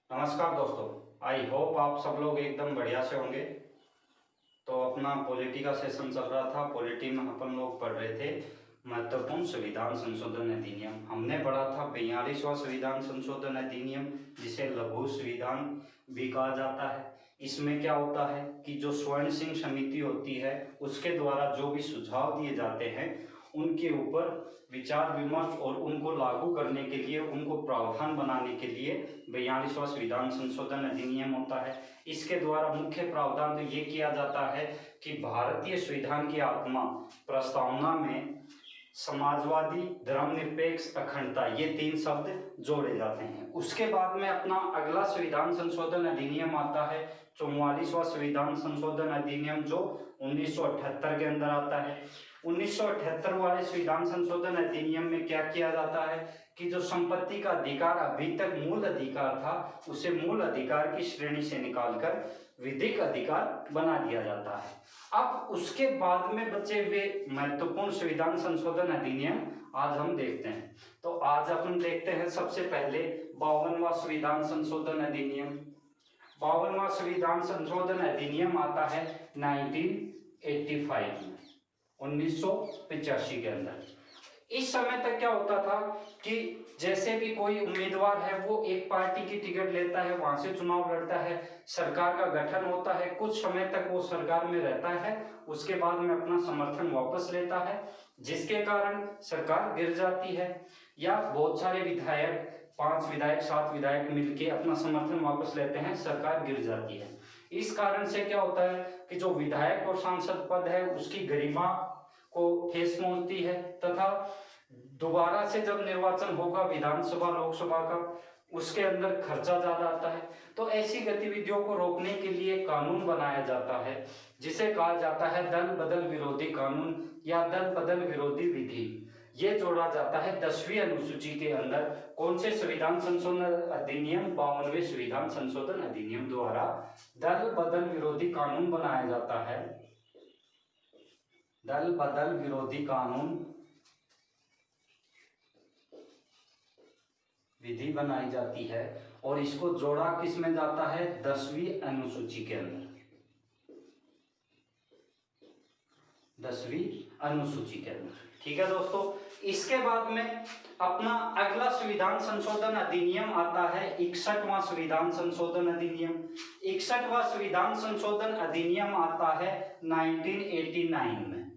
नमस्कार दोस्तों, I hope आप सब लोग एकदम बढ़िया से होंगे। तो अपना पॉलिटी का सेशन चल रहा था। पॉलिटी में अपन लोग पढ़ रहे थे महत्वपूर्ण संविधान संशोधन अधिनियम। हमने पढ़ा था 42वां संविधान संशोधन अधिनियम, जिसे लघु संविधान भी कहा जाता है। इसमें क्या होता है कि जो स्वर्ण सिंह समिति होती है उसके द्वारा जो भी सुझाव दिए जाते हैं उनके ऊपर विचार विमर्श और उनको लागू करने के लिए, उनको प्रावधान बनाने के लिए 42वां संविधान संशोधन अधिनियम होता है। इसके द्वारा मुख्य प्रावधान तो ये किया जाता है कि भारतीय संविधान की आत्मा प्रस्तावना में समाजवादी, धर्मनिरपेक्ष, अखंडता, ये 3 शब्द जोड़े जाते हैं। उसके बाद में अपना अगला संविधान संशोधन अधिनियम आता है 44वां संविधान संशोधन अधिनियम, जो 1978 के अंदर आता है। 1978 वाले संविधान संशोधन अधिनियम में क्या किया जाता है कि जो संपत्ति का अधिकार अभी तक मूल अधिकार था, उसे मूल अधिकार की श्रेणी से निकालकर विधिक अधिकार बना दिया जाता है। अब उसके बाद में बचे हुए महत्वपूर्ण संविधान संशोधन अधिनियम आज हम देखते हैं। तो आज अपन देखते हैं सबसे पहले 52वां संविधान संशोधन अधिनियम। 52वां संविधान संशोधन अधिनियम आता है 1985 में, 1985 के अंदर। इस समय तक क्या होता था कि जैसे भी कोई उम्मीदवार है वो एक पार्टी की टिकट लेता है, वहां से चुनाव लड़ता है, सरकार का गठन होता है, कुछ समय तक वो सरकार में रहता है, उसके बाद में अपना समर्थन वापस लेता है, जिसके कारण सरकार गिर जाती है। या बहुत सारे विधायक, 5 विधायक 7 विधायक मिलके अपना समर्थन वापस लेते हैं, सरकार गिर जाती है। इस कारण से क्या होता है कि जो विधायक और सांसद पद है उसकी गरिमा को ठेस पहुंचती है, तथा दोबारा से जब निर्वाचन होगा विधानसभा लोकसभा का, उसके अंदर खर्चा ज्यादा आता है। तो ऐसी गतिविधियों को रोकने के लिए कानून बनाया जाता है, जिसे कहा जाता है दल बदल विरोधी कानून या दल बदल विरोधी विधि। ये जोड़ा जाता है 10वीं अनुसूची के अंदर। कौन से संविधान संशोधन अधिनियम? 52वें संविधान संशोधन अधिनियम द्वारा दल बदल विरोधी कानून बनाया जाता है। दल बदल विरोधी कानून विधि बनाई जाती है, और इसको जोड़ा किस में जाता है? 10वीं अनुसूची के अंदर। 10वीं अनुसूची के अंदर। ठीक है दोस्तों, इसके बाद में अपना अगला संविधान संशोधन अधिनियम आता है 61वां संविधान संशोधन अधिनियम। 61वां संविधान संशोधन अधिनियम आता है 1989 में।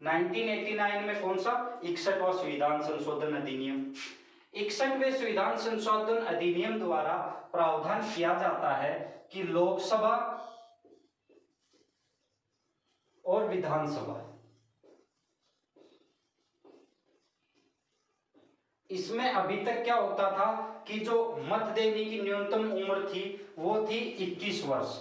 1989 में कौन सा? 61वां संविधान संशोधन अधिनियम। 61वें संविधान संशोधन अधिनियम द्वारा प्रावधान किया जाता है कि लोकसभा और विधानसभा, इसमें अभी तक क्या होता था कि जो मत देने की न्यूनतम उम्र थी वो थी 21 वर्ष,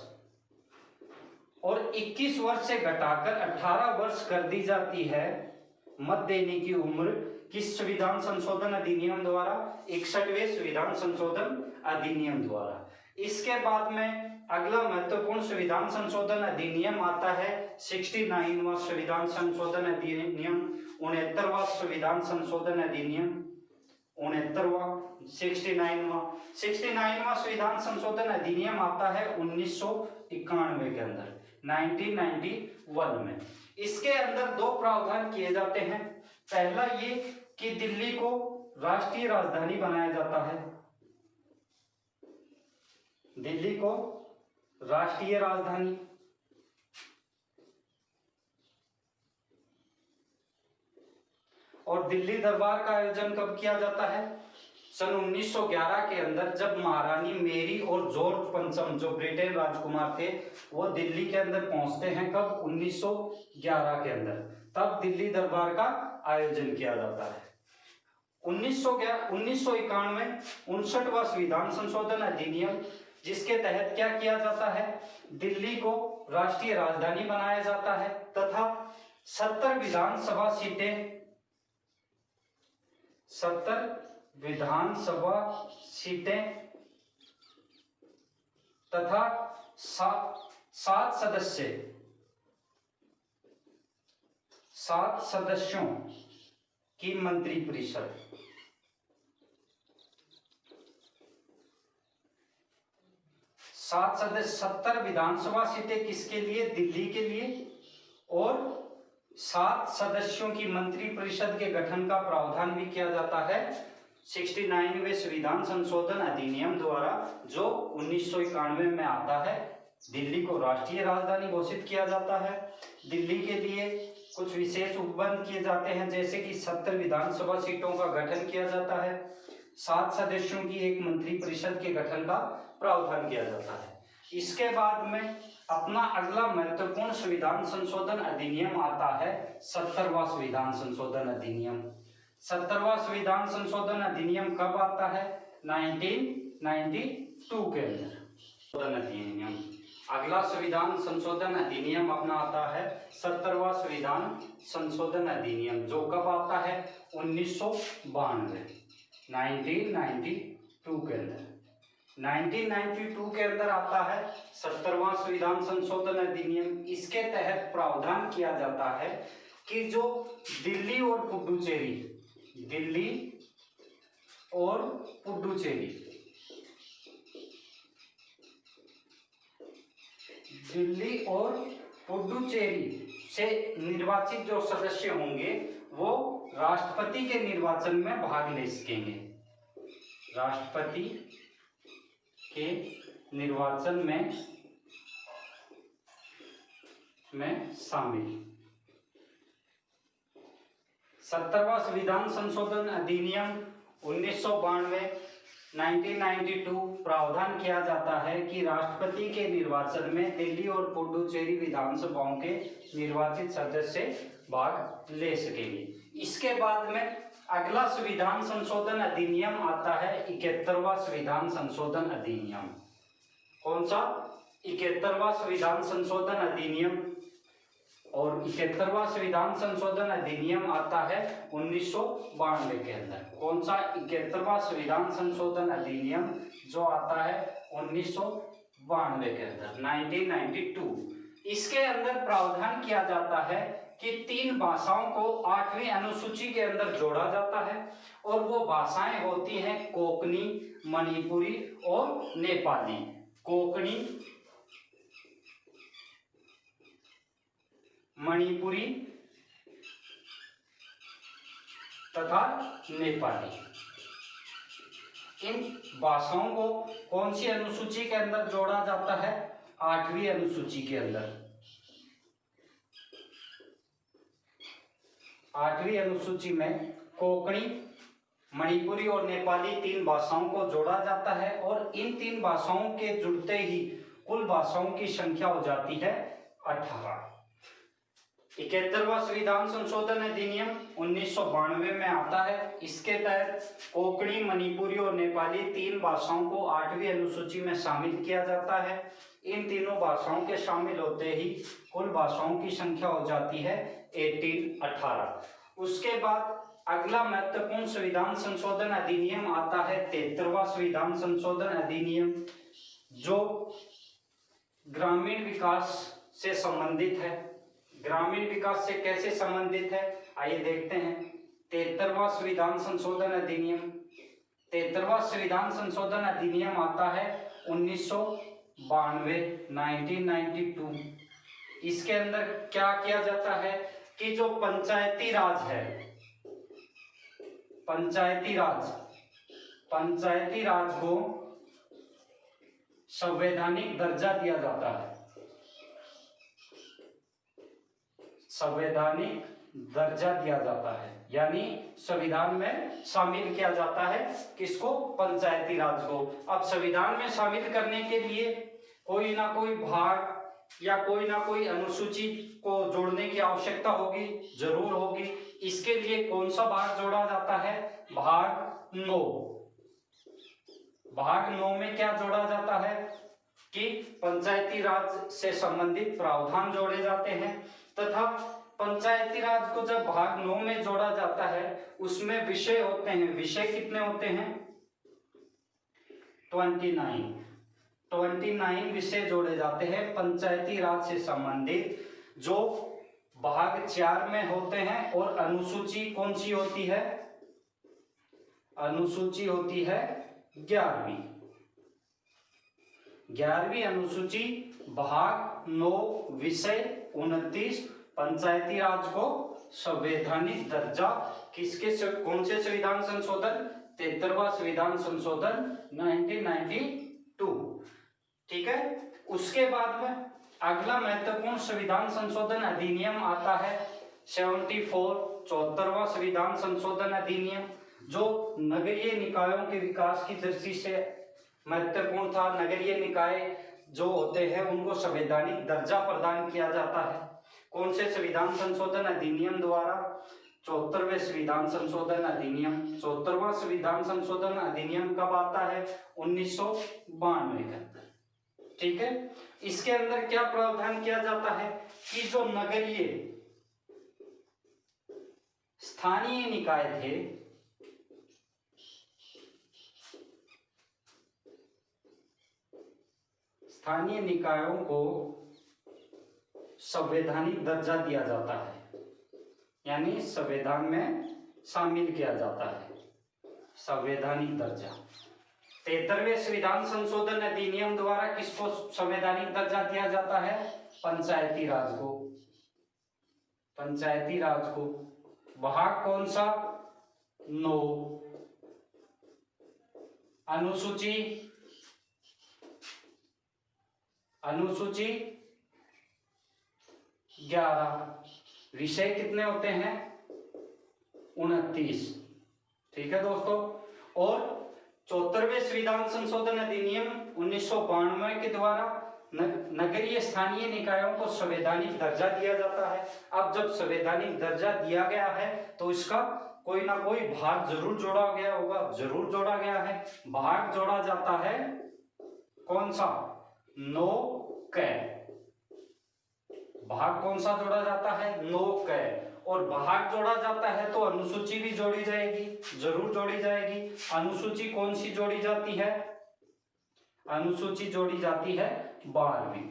और 21 वर्ष से घटाकर 18 वर्ष कर दी जाती है मत देने की उम्र। किस संविधान संशोधन अधिनियम द्वारा? 61वें संविधान संशोधन अधिनियम द्वारा। इसके बाद में अगला महत्वपूर्ण संविधान संशोधन अधिनियम आता है 69वां संविधान संशोधन अधिनियम। 69वां संविधान संशोधन अधिनियम, 69वां संविधान संशोधन अधिनियम आता है 1991 के अंदर, 1991 में। इसके अंदर 2 प्रावधान किए जाते हैं। पहला ये कि दिल्ली को राष्ट्रीय राजधानी बनाया जाता है। दिल्ली को राष्ट्रीय राजधानी, और दिल्ली दरबार का आयोजन कब किया जाता है? सन 1911 के अंदर, जब महारानी मेरी और जॉर्ज पंचम जो ब्रिटेन राजकुमार थे वो दिल्ली के अंदर पहुंचते हैं। कब? 1911 के अंदर। तब दिल्ली दरबार का आयोजन किया जाता है। 1991 59वां संविधान संशोधन अधिनियम, जिसके तहत क्या किया जाता है? दिल्ली को राष्ट्रीय राजधानी बनाया जाता है, तथा 70 विधानसभा सीटें, 70 विधानसभा सीटें तथा 7 सदस्यों की मंत्रिपरिषद, 7 सदस्य 70 विधानसभा सीटें किसके लिए? दिल्ली के लिए। और 7 सदस्यों की मंत्री परिषद के गठन का प्रावधान भी किया जाता है 69वें संविधान संशोधन अधिनियम द्वारा, जो 1991 में आता है। दिल्ली को राष्ट्रीय राजधानी घोषित किया जाता है। दिल्ली के लिए कुछ विशेष उपबंध किए जाते हैं, जैसे कि 70 विधानसभा सीटों का गठन किया जाता है, 7 सदस्यों की एक मंत्री परिषद के गठन का प्रावधान किया जाता है। इसके बाद में अपना अगला महत्वपूर्ण संविधान संशोधन अधिनियम आता है 70वां संविधान संशोधन अधिनियम। 70वां संविधान संशोधन अधिनियम कब आता है? 1992 के अंदर अधिनियम। अगला संविधान संशोधन अधिनियम अपना आता है 70वां संविधान संशोधन अधिनियम, जो कब आता है? 1992 1992 के अंदर। 1992 के अंदर आता है 70वां संविधान संशोधन अधिनियम। इसके तहत प्रावधान किया जाता है कि जो दिल्ली और पुडुचेरी, दिल्ली और पुडुचेरी, दिल्ली और पुडुचेरी से निर्वाचित जो सदस्य होंगे वो राष्ट्रपति के निर्वाचन में भाग ले सकेंगे। राष्ट्रपति के निर्वाचन में शामिल। 70वां संविधान संशोधन अधिनियम 1992 प्रावधान किया जाता है कि राष्ट्रपति के निर्वाचन में दिल्ली और पुडुचेरी विधानसभाओं के निर्वाचित सदस्य भाग ले सकेंगे। इसके बाद में अगला संविधान संशोधन अधिनियम आता है 71वां संविधान संशोधन अधिनियम। कौन सा? 71वां संविधान संशोधन अधिनियम। और 71वां संविधान संशोधन अधिनियम आता है 1992 के अंदर। कौन सा? 71वां संविधान संशोधन अधिनियम जो आता है 1992 के अंदर, 1992। इसके अंदर प्रावधान किया जाता है कि 3 भाषाओं को 8वीं अनुसूची के अंदर जोड़ा जाता है, और वो भाषाएं होती हैं कोंकणी, मणिपुरी और नेपाली। कोंकणी, मणिपुरी तथा नेपाली। इन भाषाओं को कौन सी अनुसूची के अंदर जोड़ा जाता है? 8वीं अनुसूची के अंदर। 8वीं अनुसूची में कोंकणी, मणिपुरी और नेपाली 3 भाषाओं को जोड़ा जाता है, और इन 3 भाषाओं के जुड़ते ही कुल भाषाओं की संख्या हो जाती है 18। 71वां संविधान संशोधन अधिनियम 1992 में आता है। इसके तहत कोंकणी, मणिपुरी और नेपाली 3 भाषाओं को 8वीं अनुसूची में शामिल किया जाता है। इन तीनों भाषाओं के शामिल होते ही कुल भाषाओं की संख्या हो जाती है 18। उसके बाद अगला महत्वपूर्ण संविधान संशोधन अधिनियम आता है 73वां संविधान संशोधन अधिनियम, जो ग्रामीण विकास से संबंधित है। ग्रामीण विकास से कैसे संबंधित है, आइए देखते हैं। 73वां संविधान संशोधन अधिनियम। 73वां संविधान संशोधन अधिनियम आता है 1992, 1992। इसके अंदर क्या किया जाता है कि जो पंचायती राज है, पंचायती राज को संवैधानिक दर्जा दिया जाता है। संवैधानिक दर्जा दिया जाता है, यानी संविधान में शामिल किया जाता है। किसको? पंचायती राज को। अब संविधान में शामिल करने के लिए कोई ना कोई भाग या कोई ना कोई अनुसूची को जोड़ने की आवश्यकता होगी, जरूर होगी। इसके लिए कौन सा भाग जोड़ा जाता है? भाग 9। भाग 9 में क्या जोड़ा जाता है कि पंचायती राज से संबंधित प्रावधान जोड़े जाते हैं, तथा पंचायती राज को जब भाग 9 में जोड़ा जाता है उसमें विषय होते हैं। विषय कितने होते हैं? 29 विषय जोड़े जाते हैं पंचायती राज से संबंधित, जो भाग 4 में होते हैं। और अनुसूची कौन सी होती है? अनुसूची होती है 11वीं। 11वीं अनुसूची भाग 9 विषय 29 पंचायती राज को संवैधानिक दर्जा किसके कौन से संविधान संशोधन 73वां संविधान संशोधन 1992। ठीक है, उसके बाद में अगला महत्वपूर्ण संविधान संशोधन अधिनियम आता है 74वां संविधान संशोधन अधिनियम, जो नगरीय निकायों के विकास की दृष्टि से महत्वपूर्ण था। नगरीय निकाय जो होते हैं उनको संवैधानिक दर्जा प्रदान किया जाता है। कौन से संविधान संशोधन अधिनियम द्वारा? 74वें संविधान संशोधन अधिनियम। 74वां संविधान संशोधन अधिनियम कब आता है? 1992 के अंदर। ठीक है, इसके अंदर क्या प्रावधान किया जाता है कि जो नगरीय स्थानीय निकाय थे, स्थानीय निकायों को संवैधानिक दर्जा दिया जाता है, यानी संविधान में शामिल किया जाता है संवैधानिक दर्जा। 73वें संविधान संशोधन अधिनियम द्वारा किसको संवैधानिक दर्जा दिया जाता है? पंचायती राज को। पंचायती राज को भाग कौन सा? 9 अनुसूची 11 विषय कितने होते हैं? 29। ठीक है दोस्तों, और 74वें संविधान संशोधन अधिनियम 1992 के द्वारा नगरीय स्थानीय निकायों को संवैधानिक दर्जा दिया जाता है। अब जब संवैधानिक दर्जा दिया गया है तो इसका कोई ना कोई भाग जरूर जोड़ा गया होगा, जरूर जोड़ा गया है। भाग जोड़ा जाता है कौन सा? 9 क। भाग कौन सा जोड़ा जाता है? 9 क। और भाग जोड़ा जाता है तो अनुसूची भी जोड़ी जाएगी, जरूर जोड़ी जाएगी। अनुसूची कौन सी जोड़ी जाती है? अनुसूची जोड़ी जाती है 12वीं।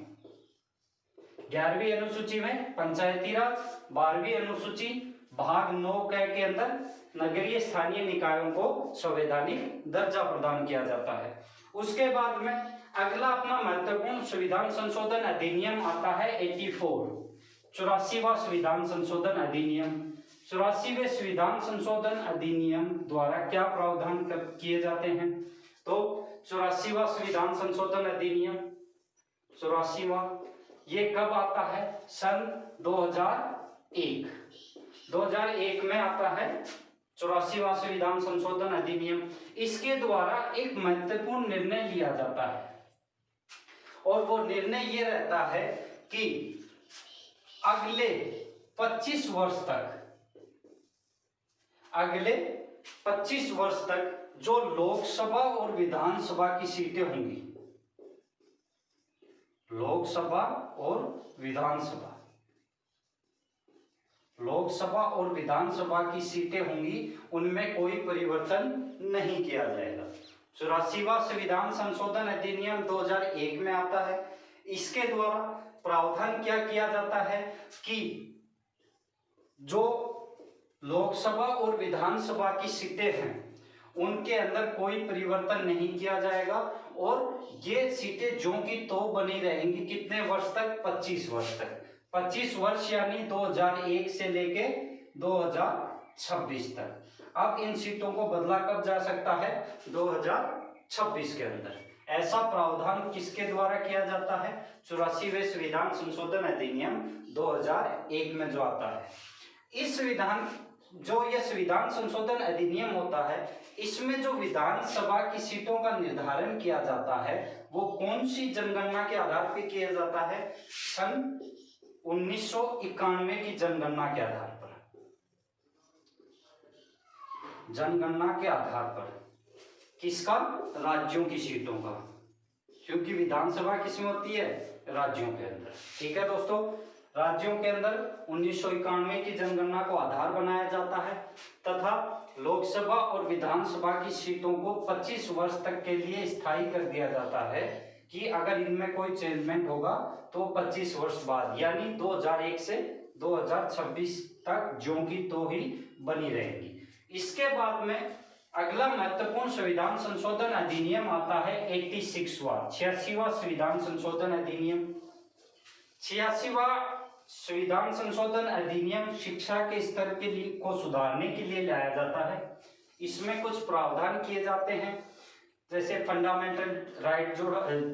11वीं अनुसूची में पंचायती राज, 12वीं अनुसूची भाग 9 क के अंदर नगरीय स्थानीय निकायों को संवैधानिक दर्जा प्रदान किया जाता है। उसके बाद में अगला अपना महत्वपूर्ण संविधान संशोधन अधिनियम आता है 84वां संविधान संशोधन अधिनियम। 84वें संविधान संशोधन अधिनियम द्वारा क्या प्रावधान किए जाते हैं? तो 84वां संविधान संशोधन अधिनियम 84वां ये कब आता है? सन 2001। 2001 में आता है 84वां संविधान संशोधन अधिनियम। इसके द्वारा एक महत्वपूर्ण निर्णय लिया जाता है और वो निर्णय ये रहता है कि अगले 25 वर्ष तक जो लोकसभा और विधानसभा की सीटें होंगी, लोकसभा और विधानसभा की सीटें होंगी, उनमें कोई परिवर्तन नहीं किया जाएगा। 84वां संविधान संशोधन अधिनियम 2001 में आता है। इसके द्वारा प्रावधान क्या किया जाता है कि जो लोकसभा और विधानसभा की सीटें हैं उनके अंदर कोई परिवर्तन नहीं किया जाएगा और ये सीटें जो की तो बनी रहेंगी। कितने वर्ष तक? 25 वर्ष तक। 25 वर्ष यानी 2001 से लेके 2026 तक। अब इन सीटों को बदला कब जा सकता है? 2026 के अंदर। ऐसा प्रावधान किसके द्वारा किया जाता है? 84वें संविधान संशोधन अधिनियम 2001 में जो आता है। इस संविधान संशोधन अधिनियम होता है, इसमें जो विधानसभा की सीटों का निर्धारण किया जाता है वो कौन सी जनगणना के आधार पर किया जाता है? सन 1991 की जनगणना के आधार पर। जनगणना के आधार पर किसका? राज्यों की सीटों का, क्योंकि विधानसभा किसमें होती है? राज्यों के अंदर। ठीक है दोस्तों, राज्यों के अंदर 1991 की जनगणना को आधार बनाया जाता है तथा लोकसभा और विधानसभा की सीटों को 25 वर्ष तक के लिए स्थायी कर दिया जाता है कि अगर इनमें कोई चेंजमेंट होगा तो 25 वर्ष बाद यानी 2001 से 2026 तक ज्यों की तो ही बनी रहेगी। इसके बाद में अगला महत्वपूर्ण संविधान संशोधन अधिनियम आता है 86वां संविधान संशोधन अधिनियम। 86वां संविधान संशोधन अधिनियम शिक्षा के स्तर के लिए को सुधारने के लिए लाया जाता है। इसमें कुछ प्रावधान किए जाते हैं, जैसे फंडामेंटल राइट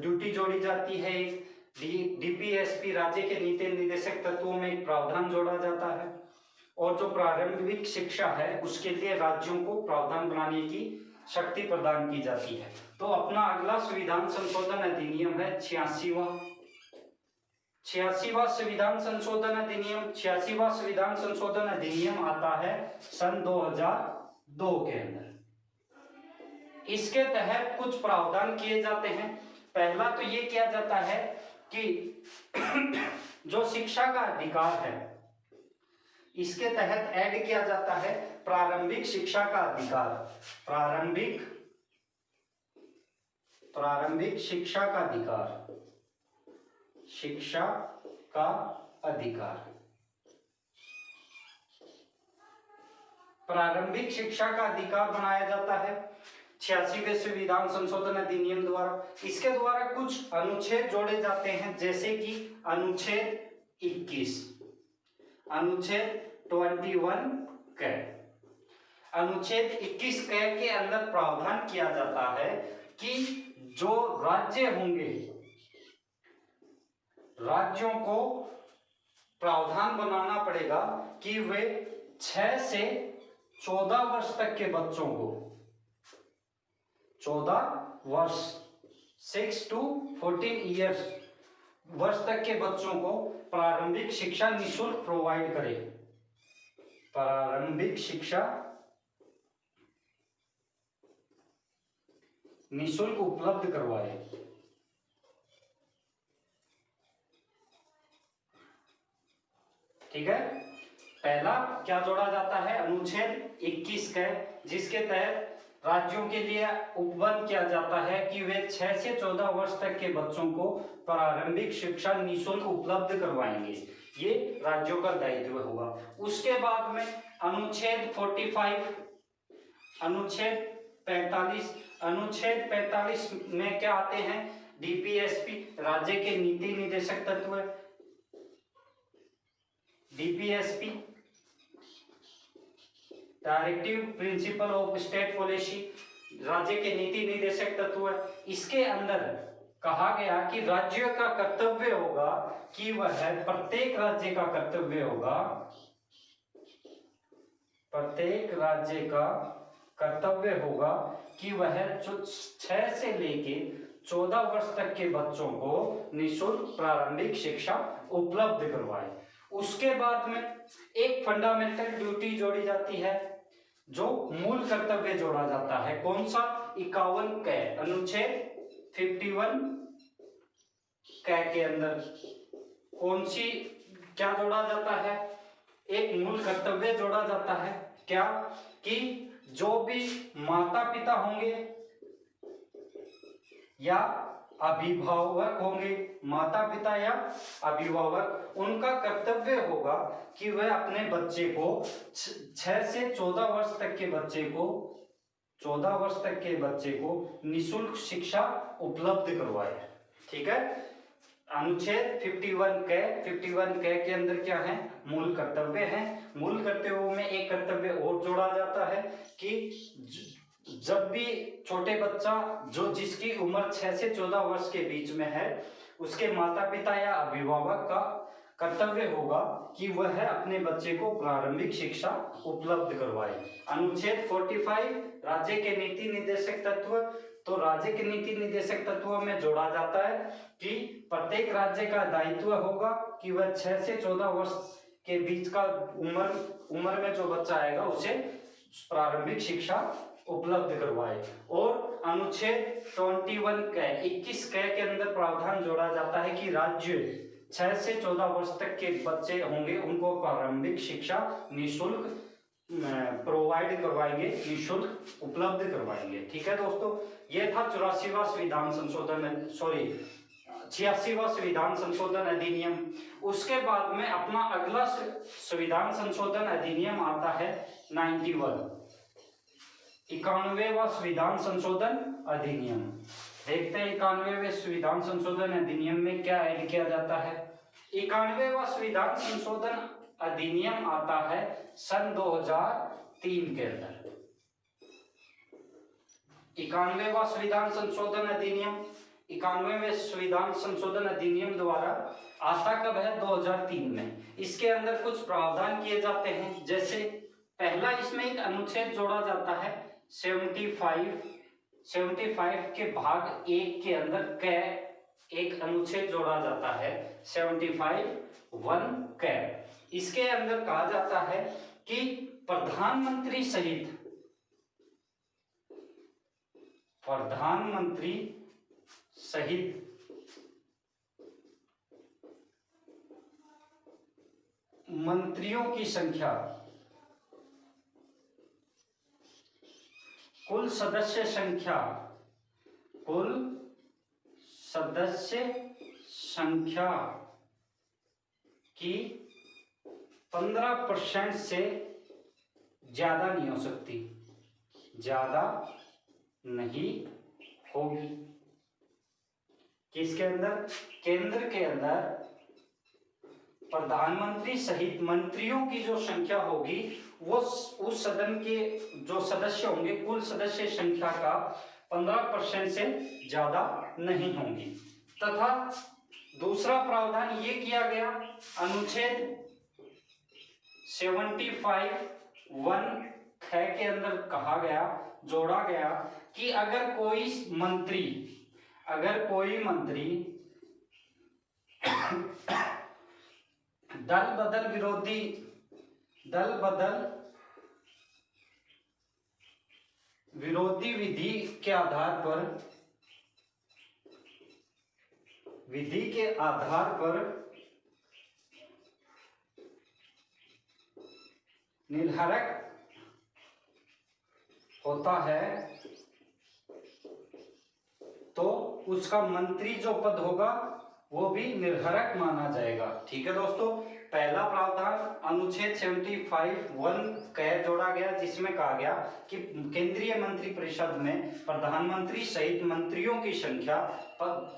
ड्यूटी जोड़ी जाती है, डीपीएसपी राज्य के नीति निर्देशक तत्वों में एक प्रावधान जोड़ा जाता है, और जो प्रारंभिक शिक्षा है उसके लिए राज्यों को प्रावधान बनाने की शक्ति प्रदान की जाती है। तो अपना अगला संविधान संशोधन अधिनियम है 86वां संविधान संशोधन अधिनियम। 86वां संविधान संशोधन अधिनियम आता है सन 2002 के अंदर। इसके तहत कुछ प्रावधान किए जाते हैं। पहला तो ये किया जाता है कि जो शिक्षा का अधिकार है, इसके तहत ऐड किया जाता है प्रारंभिक शिक्षा का अधिकार। प्रारंभिक शिक्षा का अधिकार, शिक्षा का अधिकार, प्रारंभिक शिक्षा का अधिकार बनाया जाता है 86वें संविधान संशोधन अधिनियम द्वारा। इसके द्वारा कुछ अनुच्छेद जोड़े जाते हैं, जैसे कि अनुच्छेद 21, अनुच्छेद 21 क। अनुच्छेद 21 क के अंदर प्रावधान किया जाता है कि जो राज्य होंगे, राज्यों को प्रावधान बनाना पड़ेगा कि वे 6 से 14 वर्ष तक के बच्चों को, 14 वर्ष 6 to 14 ईयर्स वर्ष तक के बच्चों को प्रारंभिक शिक्षा निःशुल्क प्रोवाइड करे, प्रारंभिक शिक्षा निःशुल्क उपलब्ध करवाए। ठीक है। पहला क्या जोड़ा जाता है, अनुच्छेद 21 का, जिसके तहत राज्यों के लिए उपबंध किया जाता है कि वे 6 से 14 वर्ष तक के बच्चों को प्रारंभिक शिक्षा निःशुल्क उपलब्ध करवाएंगे। ये राज्यों का दायित्व होगा। उसके बाद में अनुच्छेद 45, अनुच्छेद 45 में क्या आते हैं, डीपीएसपी राज्य के नीति निर्देशक तत्व, DPSP directive principle of state policy राज्य के नीति निर्देशक तत्व है। इसके अंदर कहा गया कि राज्य का कर्तव्य होगा कि वह, प्रत्येक राज्य का कर्तव्य होगा, प्रत्येक राज्य का कर्तव्य होगा कि वह 6 से लेके 14 वर्ष तक के बच्चों को निःशुल्क प्रारंभिक शिक्षा उपलब्ध करवाए। उसके बाद में एक फंडामेंटल ड्यूटी जोड़ी जाती है, जो मूल कर्तव्य जोड़ा जाता है। कौन सा, 51 क, अनुच्छेद 51 क के अंदर कौन सी क्या जोड़ा जाता है, एक मूल कर्तव्य जोड़ा जाता है। क्या कि जो भी माता पिता होंगे या अभिभावक होंगे, माता पिता या अभिभावक, उनका कर्तव्य होगा कि वह अपने बच्चे को 6 से 14 वर्ष तक के बच्चे को, 14 वर्ष तक के बच्चे को निःशुल्क शिक्षा उपलब्ध करवाए। ठीक है। अनुच्छेद 51 क के अंदर क्या है, मूल कर्तव्य है। मूल कर्तव्यों में एक कर्तव्य और जोड़ा जाता है कि जब भी छोटे बच्चा जो जिसकी उम्र 6 से 14 वर्ष के बीच में है, उसके माता पिता या अभिभावक का कर्तव्य होगा कि वह अपने बच्चे को प्रारंभिक शिक्षा उपलब्ध करवाए। अनुच्छेद 45 राज्य के नीति निर्देशक तत्व, तो राज्य के नीति निर्देशक तत्वों में जोड़ा जाता है कि प्रत्येक राज्य का दायित्व होगा कि वह 6 से 14 वर्ष के बीच का उम्र में जो बच्चा आएगा उसे प्रारंभिक शिक्षा उपलब्ध करवाए। और अनुच्छेद 21 के अंदर प्रावधान जोड़ा जाता है कि राज्य 6 से 14 वर्ष तक के बच्चे होंगे उनको प्रारंभिक शिक्षा निःशुल्क प्रोवाइड करवाएंगे, निःशुल्क उपलब्ध करवाएंगे। ठीक है दोस्तों, ये था 84वां संविधान संशोधन, 86वां संविधान संशोधन अधिनियम। उसके बाद में अपना अगला संविधान संशोधन अधिनियम आता है 91। 91वां संविधान संशोधन अधिनियम। देखते हैं 91वें संविधान संशोधन अधिनियम में क्या ऐड किया जाता है। 91वां संविधान संशोधन अधिनियम आता है सन 2003 के अंदर। 91वां संविधान संशोधन अधिनियम 91वें संविधान संशोधन अधिनियम द्वारा आता कब है? 2003 में। इसके अंदर कुछ प्रावधान किए जाते हैं, जैसे पहला इसमें एक अनुच्छेद जोड़ा जाता है 75 के भाग 1 के अंदर एक अनुच्छेद जोड़ा जाता है 75(1) कै। इसके अंदर कहा जाता है कि प्रधानमंत्री सहित मंत्रियों की संख्या कुल सदस्य संख्या की 15% से ज्यादा नहीं हो सकती, ज्यादा नहीं होगी। किसके अंदर? केंद्र के अंदर प्रधानमंत्री सहित मंत्रियों की जो संख्या होगी वो उस सदन के जो सदस्य होंगे कुल सदस्य संख्या का 15% से ज्यादा नहीं होंगी। तथा दूसरा प्रावधान ये किया गया अनुच्छेद 75(1) के अंदर कहा गया, जोड़ा गया कि अगर कोई मंत्री दल बदल विरोधी विधि के आधार पर निर्धारक होता है तो उसका मंत्री जो पद होगा वो भी निर्धारक माना जाएगा। ठीक है दोस्तों, पहला प्रावधान अनुच्छेद 75(1) कै जोड़ा गया, जिसमें कहा गया कि केंद्रीय मंत्रिपरिषद में प्रधानमंत्री सहित मंत्रियों की संख्या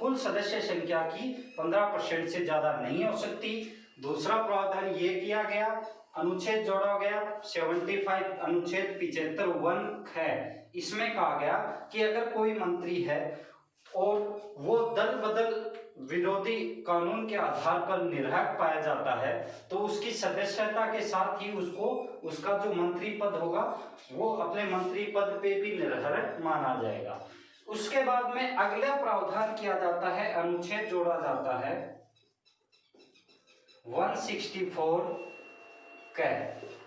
कुल सदस्य संख्या की 15% से ज्यादा नहीं हो सकती। दूसरा प्रावधान ये किया गया, अनुच्छेद जोड़ा गया 75 अनुच्छेद 75(1) कै। इसमें कहा गया कि अगर कोई मंत्री है और वो दल बदल विरोधी कानून के आधार पर निर्धारक पाया जाता है तो उसकी सदस्यता के साथ ही उसका जो मंत्री पद होगा वो अपने मंत्री पद पे भी निर्धारक माना जाएगा। उसके बाद में अगला प्रावधान किया जाता है, अनुच्छेद जोड़ा जाता है 164 कै।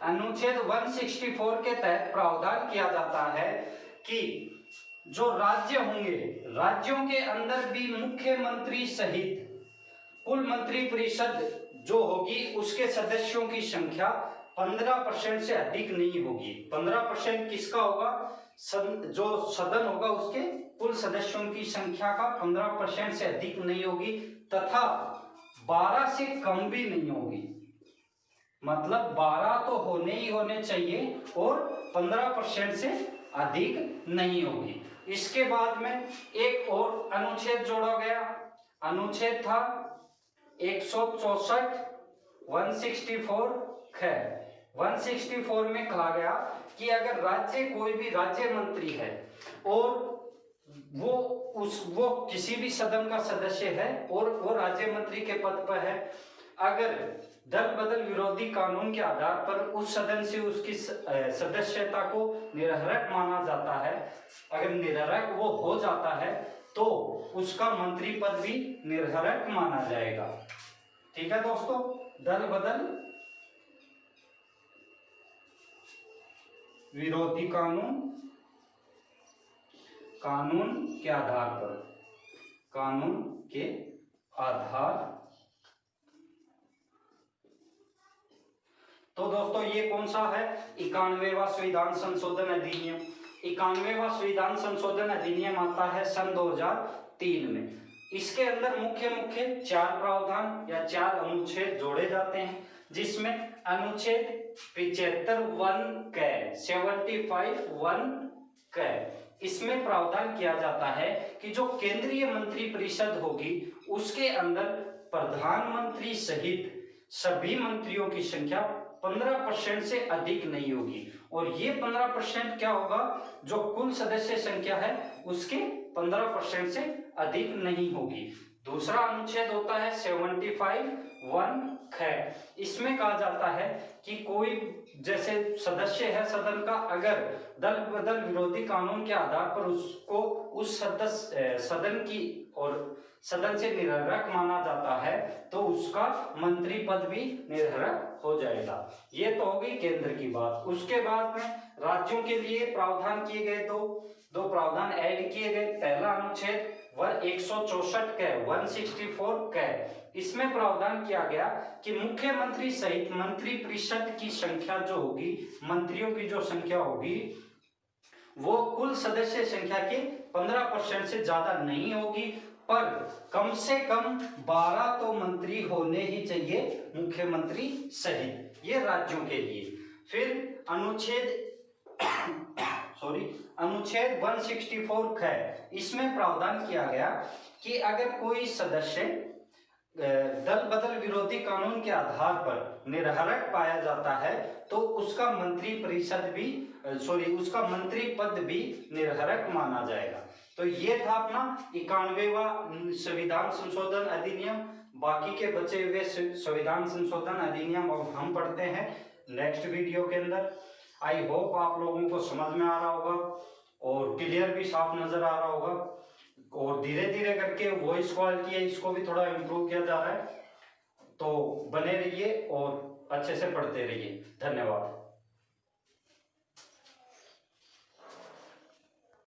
अनुच्छेद 164 के तहत प्रावधान किया जाता है कि जो राज्य होंगे, राज्यों के अंदर भी मुख्यमंत्री सहित कुल मंत्रिपरिषद जो होगी उसके सदस्यों की संख्या 15% से अधिक नहीं होगी। 15% किसका होगा? जो सदन होगा उसके कुल सदस्यों की संख्या का 15% से अधिक नहीं होगी तथा 12 से कम भी नहीं होगी। मतलब 12 तो होने चाहिए और 15% से अधिक नहीं होगी। इसके बाद में एक और अनुच्छेद जोड़ा गया, अनुच्छेद था 164 164 कै। 164 में कहा गया कि अगर कोई भी राज्य मंत्री है और वो किसी भी सदन का सदस्य है और वो राज्य मंत्री के पद पर है, अगर दल बदल विरोधी कानून के आधार पर उस सदन से उसकी सदस्यता को निर्धारक माना जाता है, अगर निर्धारक वो हो जाता है तो उसका मंत्री पद भी निर्धारक माना जाएगा। ठीक है दोस्तों, दल बदल विरोधी कानून के आधार तो दोस्तों ये कौन सा है? 91वां संविधान संशोधन अधिनियम। 91वां संविधान संशोधन अधिनियम आता है सन 2003 में। इसके अंदर मुख्य 4 प्रावधान या 4 अनुच्छेद जोड़े जाते हैं, जिसमें अनुच्छेद 75(1) कै 75(1) क। इसमें प्रावधान किया जाता है कि जो केंद्रीय मंत्रिपरिषद होगी उसके अंदर प्रधानमंत्री सहित सभी मंत्रियों की संख्या 15% से अधिक नहीं होगी। और ये 15% क्या होगा, जो कुल सदस्य संख्या है उसके 15% से अधिक नहीं होगी। दूसरा अनुच्छेद होता है 75(1) ख। इसमें कहा जाता है कि कोई जैसे सदस्य है सदन का, अगर दल बदल विरोधी कानून के आधार पर उसको उस सदन की और सदन से निरर्हक माना जाता है तो उसका मंत्री पद भी निरर्हक हो जाएगा। ये तो होगी केंद्र की बात। उसके बाद में राज्यों के लिए प्रावधान किए गए, दो प्रावधान ऐड किए गए। पहला अनुच्छेद 164 क 164 क। इसमें प्रावधान किया गया कि मुख्यमंत्री सहित मंत्रिपरिषद की संख्या जो होगी, मंत्रियों की जो संख्या होगी वो कुल सदस्य संख्या के 15% से ज्यादा नहीं होगी, पर कम से कम 12 तो मंत्री होने ही चाहिए मुख्यमंत्री सहित। ये राज्यों के लिए। फिर अनुच्छेद 164 ख। इसमें प्रावधान किया गया कि अगर कोई सदस्य दल बदल विरोधी कानून के आधार पर निरर्हक पाया जाता है तो उसका उसका मंत्री पद भी निरर्हक माना जाएगा। तो ये था अपना 91वां संविधान संशोधन अधिनियम। बाकी के बचे हुए संविधान संशोधन अधिनियम अब हम पढ़ते हैं नेक्स्ट वीडियो के अंदर। आई होप आप लोगों को समझ में आ रहा होगा और क्लियर भी साफ नजर आ रहा होगा। और धीरे धीरे करके वॉइस क्वालिटी है इसको भी थोड़ा इम्प्रूव किया जा रहा है। तो बने रहिए और अच्छे से पढ़ते रहिए। धन्यवाद।